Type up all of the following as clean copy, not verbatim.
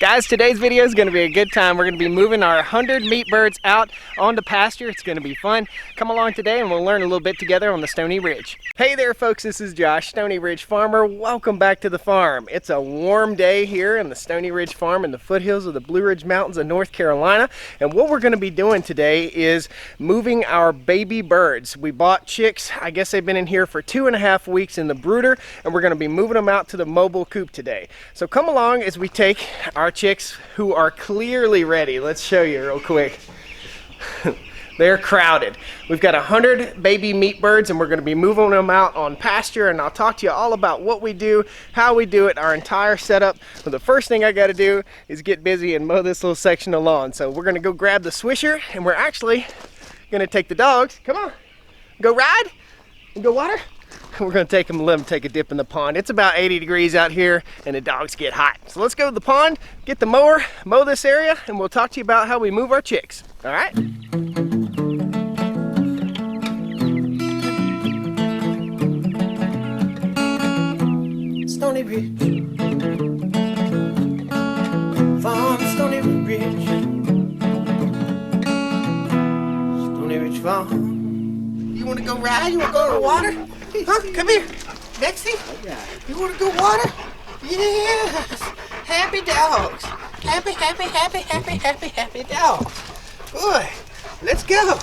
Guys, today's video is going to be a good time. We're going to be moving our 100 meat birds out onto pasture. It's going to be fun. Come along today and we'll learn a little bit together on the Stoney Ridge. Hey there folks, this is Josh, Stoney Ridge Farmer. Welcome back to the farm. It's a warm day here in the Stoney Ridge Farm in the foothills of the Blue Ridge Mountains of North Carolina. And what we're going to be doing today is moving our baby birds. We bought chicks. I guess they've been in here for 2.5 weeks in the brooder, and we're going to be moving them out to the mobile coop today. So come along as we take our chicks who are clearly ready. Let's show you real quick. They're crowded. We've got 100 baby meat birds and we're going to be moving them out on pasture, and I'll talk to you all about what we do, how we do it, our entire setup. But the first thing I got to do is get busy and mow this little section of lawn. So we're going to go grab the Swisher and we're actually going to take the dogs. Come on, go ride and go water. We're going to take them and let them take a dip in the pond. It's about 80 degrees out here and the dogs get hot. So let's go to the pond, get the mower, mow this area, and we'll talk to you about how we move our chicks. All right? Stoney Ridge Farm, Stoney Ridge, Stoney Ridge Farm. You want to go ride? You want to go to the water? Huh? Come here, Bexy. You want to go water? Yes. Happy dogs. Happy, happy, happy, happy, happy, happy dogs. Good. Let's go.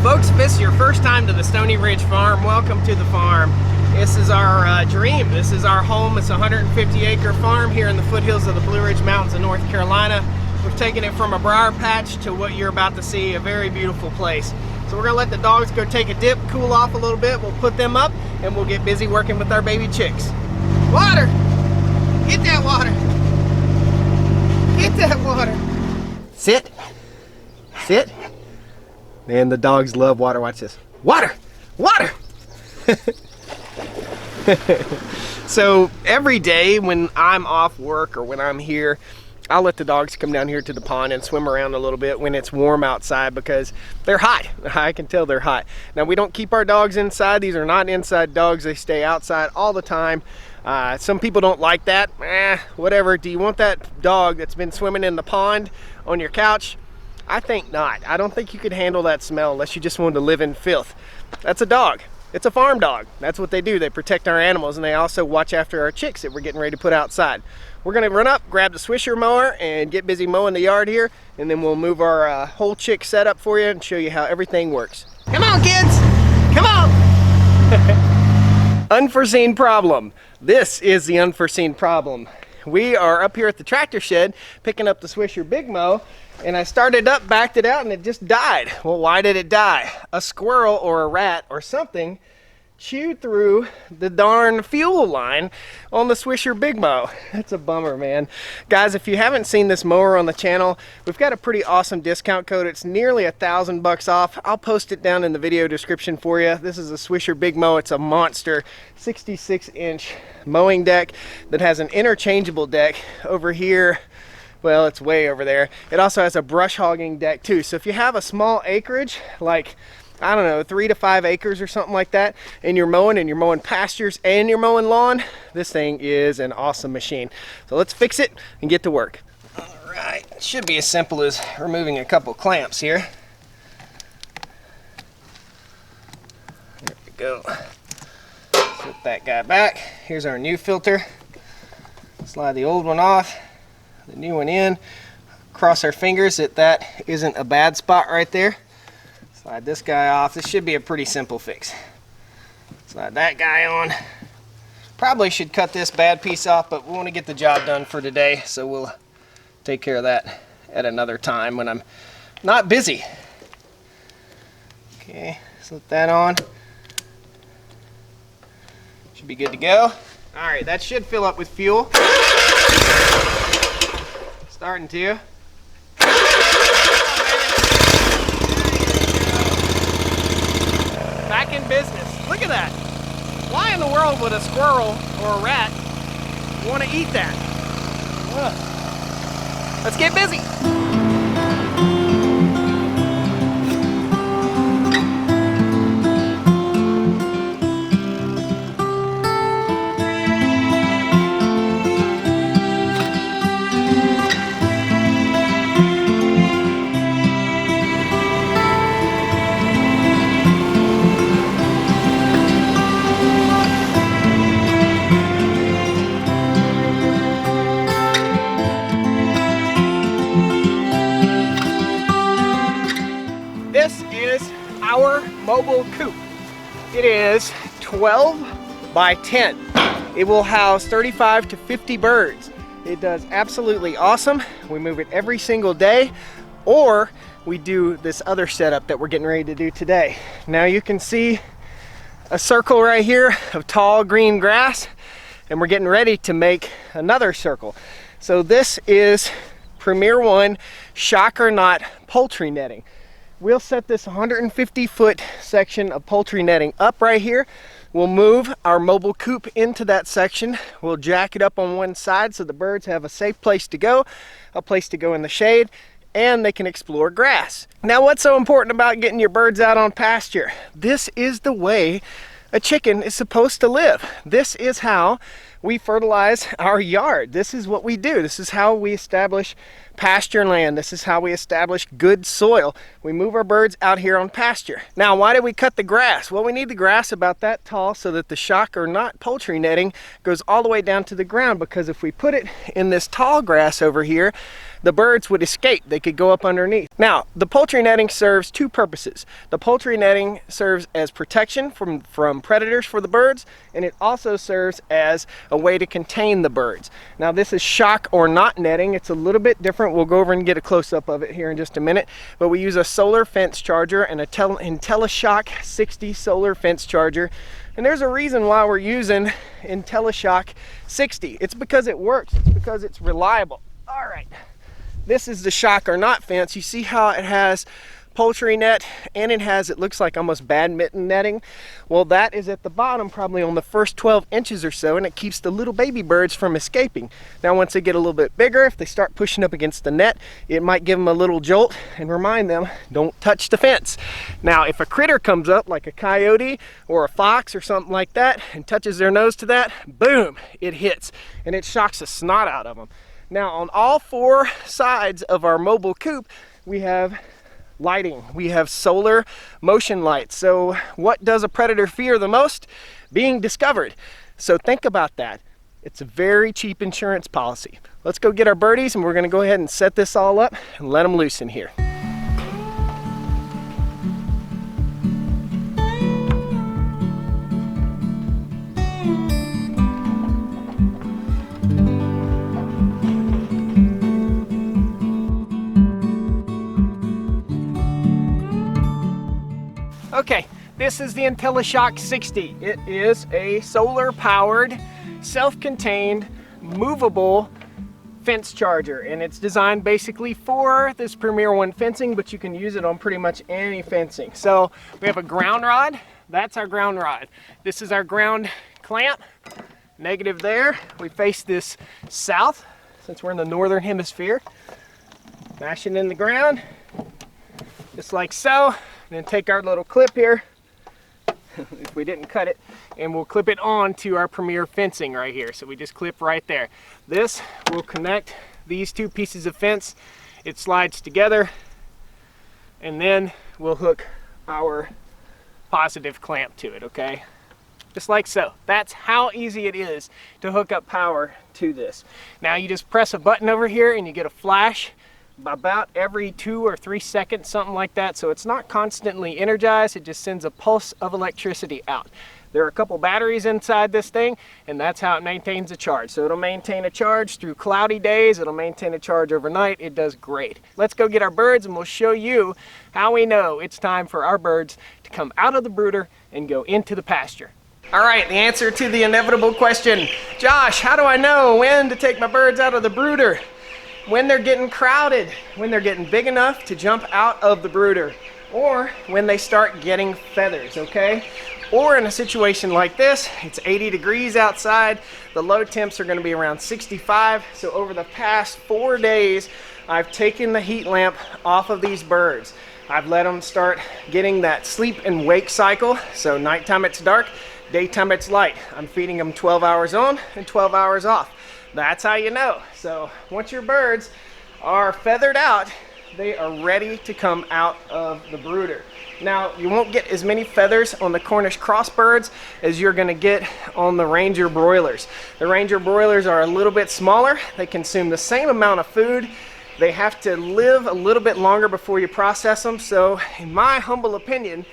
Folks, if this is your first time to the Stoney Ridge Farm, welcome to the farm. This is our dream. This is our home. It's a 150-acre farm here in the foothills of the Blue Ridge Mountains of North Carolina. We've taken it from a briar patch to what you're about to see, a very beautiful place. So we're gonna let the dogs go take a dip, cool off a little bit. We'll put them up and we'll get busy working with our baby chicks. Water! Get that water! Get that water! Sit. Sit. Man, the dogs love water. Watch this. Water! Water! So every day when I'm off work or when I'm here, I'll let the dogs come down here to the pond and swim around a little bit when it's warm outside because they're hot. I can tell they're hot. Now, we don't keep our dogs inside. These are not inside dogs. They stay outside all the time. Some people don't like that. Whatever. Do you want that dog that's been swimming in the pond on your couch? I think not. I don't think you could handle that smell unless you just wanted to live in filth. That's a dog. It's a farm dog. That's what they do. They protect our animals, and they also watch after our chicks that we're getting ready to put outside. We're gonna run up, grab the Swisher mower, and get busy mowing the yard here, and then we'll move our whole chick setup for you and show you how everything works. Come on, kids! Come on! Unforeseen problem. This is the unforeseen problem. We are up here at the tractor shed picking up the Swisher Big Moe, and I started up, backed it out, and it just died. Well, why did it die? A squirrel or a rat or something chewed through the darn fuel line on the Swisher Big Moe. That's a bummer, man. Guys, if you haven't seen this mower on the channel, we've got a pretty awesome discount code. It's nearly $1,000 off. I'll post it down in the video description for you. This is a Swisher Big Moe. It's a monster 66-inch mowing deck that has an interchangeable deck over here. Well, it's way over there. It also has a brush hogging deck too. So if you have a small acreage, like, I don't know, 3 to 5 acres or something like that, and you're mowing pastures and you're mowing lawn, this thing is an awesome machine. So let's fix it and get to work. All right, it should be as simple as removing a couple clamps here. There we go. Put that guy back. Here's our new filter. Slide the old one off, the new one in. Cross our fingers that isn't a bad spot right there. Slide this guy off. This should be a pretty simple fix. Slide that guy on. Probably should cut this bad piece off, but we want to get the job done for today, so we'll take care of that at another time when I'm not busy. Okay, slip that on. Should be good to go. All right, that should fill up with fuel. Starting to. Back in business. Look at that. Why in the world would a squirrel or a rat want to eat that? Ugh. Let's get busy. mobile coop. It is 12 by 10. It will house 35 to 50 birds. It does absolutely awesome. We move it every single day, or we do this other setup that we're getting ready to do today. Now you can see a circle right here of tall green grass, and we're getting ready to make another circle. So this is Premier One shock or not poultry netting. We'll set this 150-foot section of poultry netting up right here. We'll move our mobile coop into that section. We'll jack it up on one side so the birds have a safe place to go, a place to go in the shade, and they can explore grass. Now, what's so important about getting your birds out on pasture? This is the way a chicken is supposed to live. This is how we fertilize our yard. This is what we do. This is how we establish pasture land. This is how we establish good soil. We move our birds out here on pasture. Now, why did we cut the grass? Well, we need the grass about that tall so that the shock or not poultry netting goes all the way down to the ground, because if we put it in this tall grass over here, the birds would escape. They could go up underneath. Now, the poultry netting serves two purposes. The poultry netting serves as protection from predators for the birds, and it also serves as a way to contain the birds. Now, this is shock or not netting. It's a little bit different. We'll go over and get a close-up of it here in just a minute, but we use a solar fence charger and a IntelliShock 60 solar fence charger. And there's a reason why we're using IntelliShock 60. It's because it works. It's because it's reliable. All right. This is the shock or not fence. You see how it has poultry net and it looks like almost badminton netting. Well, that is at the bottom, probably on the first 12 inches or so, and it keeps the little baby birds from escaping. Now, once they get a little bit bigger, if they start pushing up against the net, it might give them a little jolt and remind them, don't touch the fence. Now, if a critter comes up like a coyote or a fox or something like that and touches their nose to that, boom, it hits and it shocks the snot out of them. Now, on all four sides of our mobile coop, we have lighting. We have solar motion lights. So what does a predator fear the most? Being discovered. So think about that. It's a very cheap insurance policy. Let's go get our birdies, and we're going to go ahead and set this all up and let them loose in here. Okay, this is the IntelliShock 60. It is a solar-powered, self-contained, movable fence charger, and it's designed basically for this Premier One fencing, but you can use it on pretty much any fencing. So we have a ground rod. That's our ground rod. This is our ground clamp. Negative there. We face this south, since we're in the northern hemisphere. Mash it in the ground, just like so. Then take our little clip here, if we didn't cut it, and we'll clip it on to our Premier fencing right here. So we just clip right there. This will connect these two pieces of fence. It slides together, and then we'll hook our positive clamp to it, okay? Just like so. That's how easy it is to hook up power to this. Now you just press a button over here and you get a flash about every 2 or 3 seconds, something like that. So it's not constantly energized, it just sends a pulse of electricity out. There are a couple batteries inside this thing, and that's how it maintains a charge. So it'll maintain a charge through cloudy days, it'll maintain a charge overnight. It does great. Let's go get our birds, and we'll show you how we know it's time for our birds to come out of the brooder and go into the pasture. All right, the answer to the inevitable question. Josh, how do I know when to take my birds out of the brooder? When they're getting crowded, when they're getting big enough to jump out of the brooder, or when they start getting feathers, okay? Or in a situation like this, it's 80 degrees outside, the low temps are gonna be around 65, so over the past 4 days, I've taken the heat lamp off of these birds. I've let them start getting that sleep and wake cycle, so nighttime it's dark, daytime it's light. I'm feeding them 12 hours on and 12 hours off. That's how you know. So once your birds are feathered out, they are ready to come out of the brooder. Now, you won't get as many feathers on the Cornish crossbirds as you're going to get on the Ranger broilers. The Ranger broilers are a little bit smaller. They consume the same amount of food. They have to live a little bit longer before you process them. So in my humble opinion,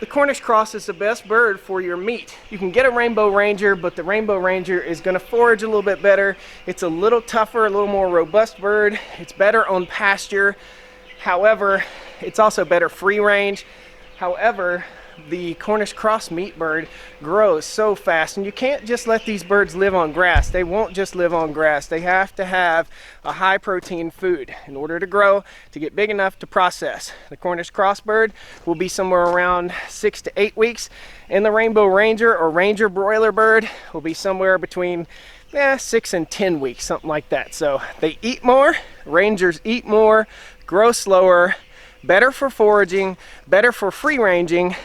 The Cornish cross is the best bird for your meat. You can get a Rainbow Ranger, but the Rainbow Ranger is going to forage a little bit better. It's a little tougher, a little more robust bird. It's better on pasture. However, it's also better free range. However, the Cornish cross meat bird grows so fast, and you can't just let these birds live on grass. They won't just live on grass. They have to have a high protein food in order to grow, to get big enough to process. The Cornish cross bird will be somewhere around 6 to 8 weeks, and the Rainbow Ranger or Ranger broiler bird will be somewhere between 6 and 10 weeks, something like that. So they eat more, Rangers eat more, grow slower, better for foraging, better for free ranging,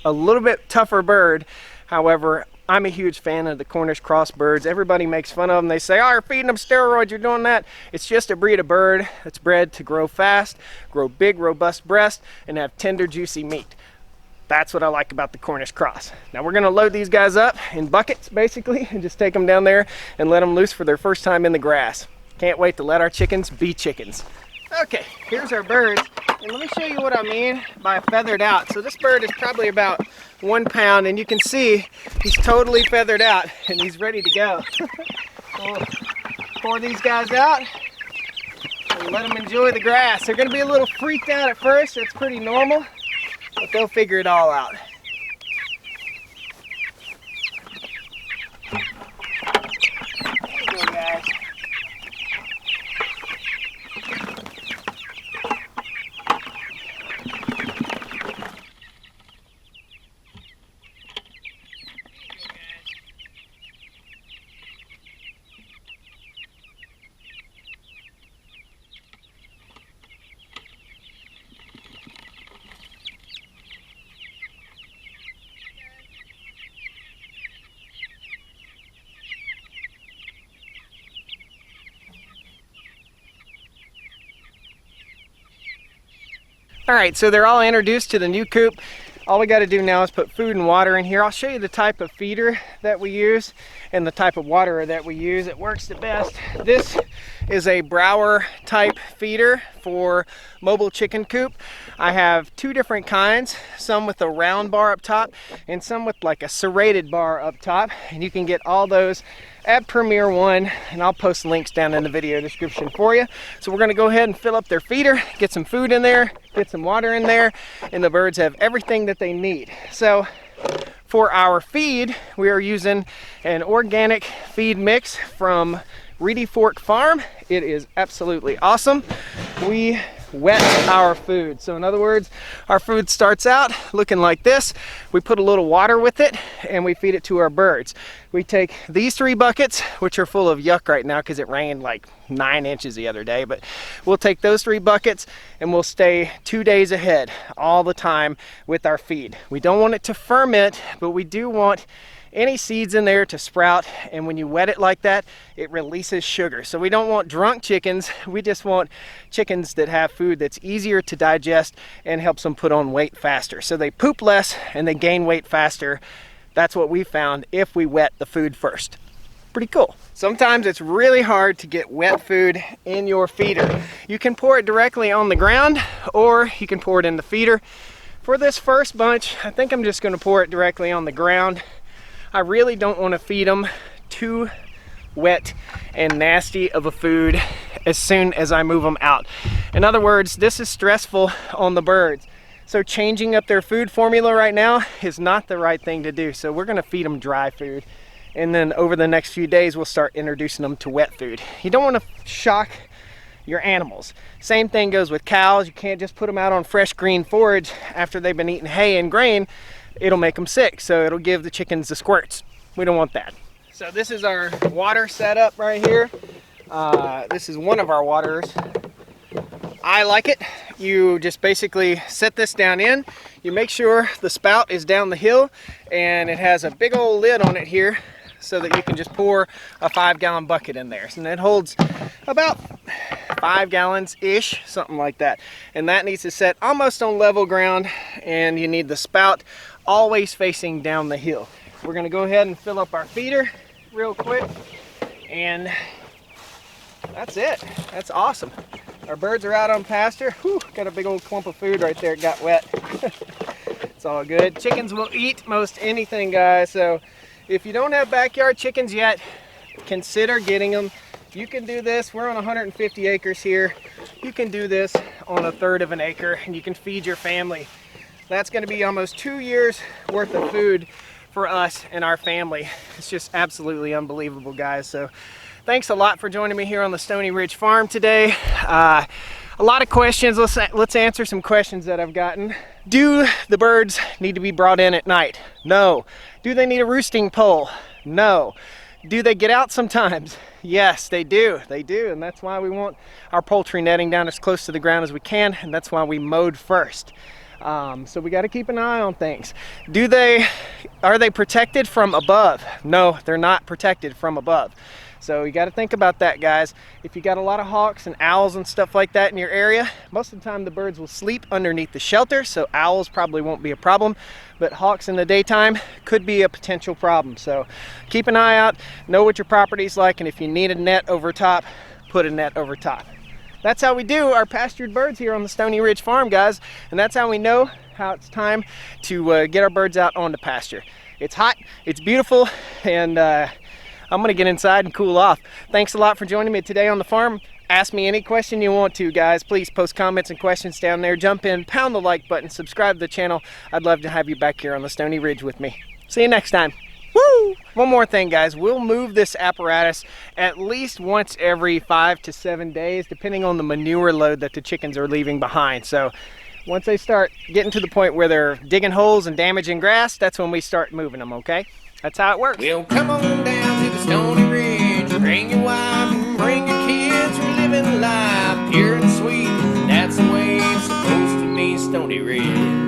a little bit tougher bird. However, I'm a huge fan of the Cornish cross birds. Everybody makes fun of them. They say, oh, you're feeding them steroids, you're doing that. It's just a breed of bird that's bred to grow fast, grow big, robust breasts, and have tender, juicy meat. That's what I like about the Cornish cross. Now we're gonna load these guys up in buckets, basically, and just take them down there and let them loose for their first time in the grass. Can't wait to let our chickens be chickens. Okay, here's our birds, and let me show you what I mean by feathered out. So this bird is probably about 1 pound, and you can see he's totally feathered out, and he's ready to go. We'll pour these guys out and let them enjoy the grass. They're gonna be a little freaked out at first. That's pretty normal, but they'll figure it all out. There you go, guys. All right, so they're all introduced to the new coop. All we got to do now is put food and water in here. I'll show you the type of feeder that we use and the type of water that we use. It works the best. This is a Brower type feeder for mobile chicken coop. I have 2 different kinds, some with a round bar up top and some with like a serrated bar up top. And you can get all those at Premier One, and I'll post links down in the video description for you. So we're gonna go ahead and fill up their feeder, get some food in there, get some water in there, and the birds have everything that they need. So for our feed, we are using an organic feed mix from Reedy Fork Farm. It is absolutely awesome. We wet our food. So in other words, our food starts out looking like this. We put a little water with it and we feed it to our birds. We take these 3 buckets, which are full of yuck right now because it rained like 9 inches the other day, but we'll take those 3 buckets and we'll stay 2 days ahead all the time with our feed. We don't want it to ferment, but we do want any seeds in there to sprout, and when you wet it like that, it releases sugar. So we don't want drunk chickens, we just want chickens that have food that's easier to digest and helps them put on weight faster. So they poop less and they gain weight faster. That's what we found if we wet the food first. Pretty cool. Sometimes it's really hard to get wet food in your feeder. You can pour it directly on the ground or you can pour it in the feeder. For this first bunch, I think I'm just going to pour it directly on the ground. I really don't want to feed them too wet and nasty of a food as soon as I move them out. In other words, this is stressful on the birds. So changing up their food formula right now is not the right thing to do. So we're going to feed them dry food. And then over the next few days, we'll start introducing them to wet food. You don't want to shock your animals. Same thing goes with cows. You can't just put them out on fresh green forage after they've been eating hay and grain. It'll make them sick, so it'll give the chickens the squirts. We don't want that. So this is our water setup right here. This is one of our waters. I like it. You just basically set this down in. You make sure the spout is down the hill, and it has a big old lid on it here so that you can just pour a 5-gallon bucket in there. And it holds about 5 gallons-ish, something like that. And that needs to set almost on level ground, and you need the spout always facing down the hill. We're gonna go ahead and fill up our feeder real quick, and that's it. That's awesome. Our birds are out on pasture. Whew, got a big old clump of food right there. It got wet. It's all good. Chickens will eat most anything, guys. So if you don't have backyard chickens yet, consider getting them. You can do this. We're on 150 acres here. You can do this on 1/3 of an acre, and you can feed your family. That's going to be almost 2 years worth of food for us and our family. It's just absolutely unbelievable, guys. So thanks a lot for joining me here on the Stoney Ridge Farm today. A lot of questions. Let's answer some questions that I've gotten. Do the birds need to be brought in at night? No. Do they need a roosting pole? No. Do they get out sometimes? Yes, they do. They do, and that's why we want our poultry netting down as close to the ground as we can, and that's why we mowed first. So we got to keep an eye on things. Are they protected from above? No, they're not protected from above. So you got to think about that, guys. If you got a lot of hawks and owls and stuff like that in your area, most of the time the birds will sleep underneath the shelter, so owls probably won't be a problem, but hawks in the daytime could be a potential problem. So keep an eye out, know what your property's like, and if you need a net over top, put a net over top. That's how we do our pastured birds here on the Stoney Ridge Farm, guys, and that's how we know how it's time to get our birds out onto pasture. It's hot, it's beautiful, and I'm gonna get inside and cool off. Thanks a lot for joining me today on the farm. Ask me any question you want to, guys. Please post comments and questions down there. Jump in, pound the like button, subscribe to the channel. I'd love to have you back here on the Stoney Ridge with me. See you next time. Woo! One more thing, guys. We'll move this apparatus at least once every 5 to 7 days, depending on the manure load that the chickens are leaving behind. So once they start getting to the point where they're digging holes and damaging grass, that's when we start moving them, okay? That's how it works. Well, come on down to the Stoney Ridge. Bring your wife and bring your kids. We're living life pure and sweet. That's the way it's supposed to be, Stoney Ridge.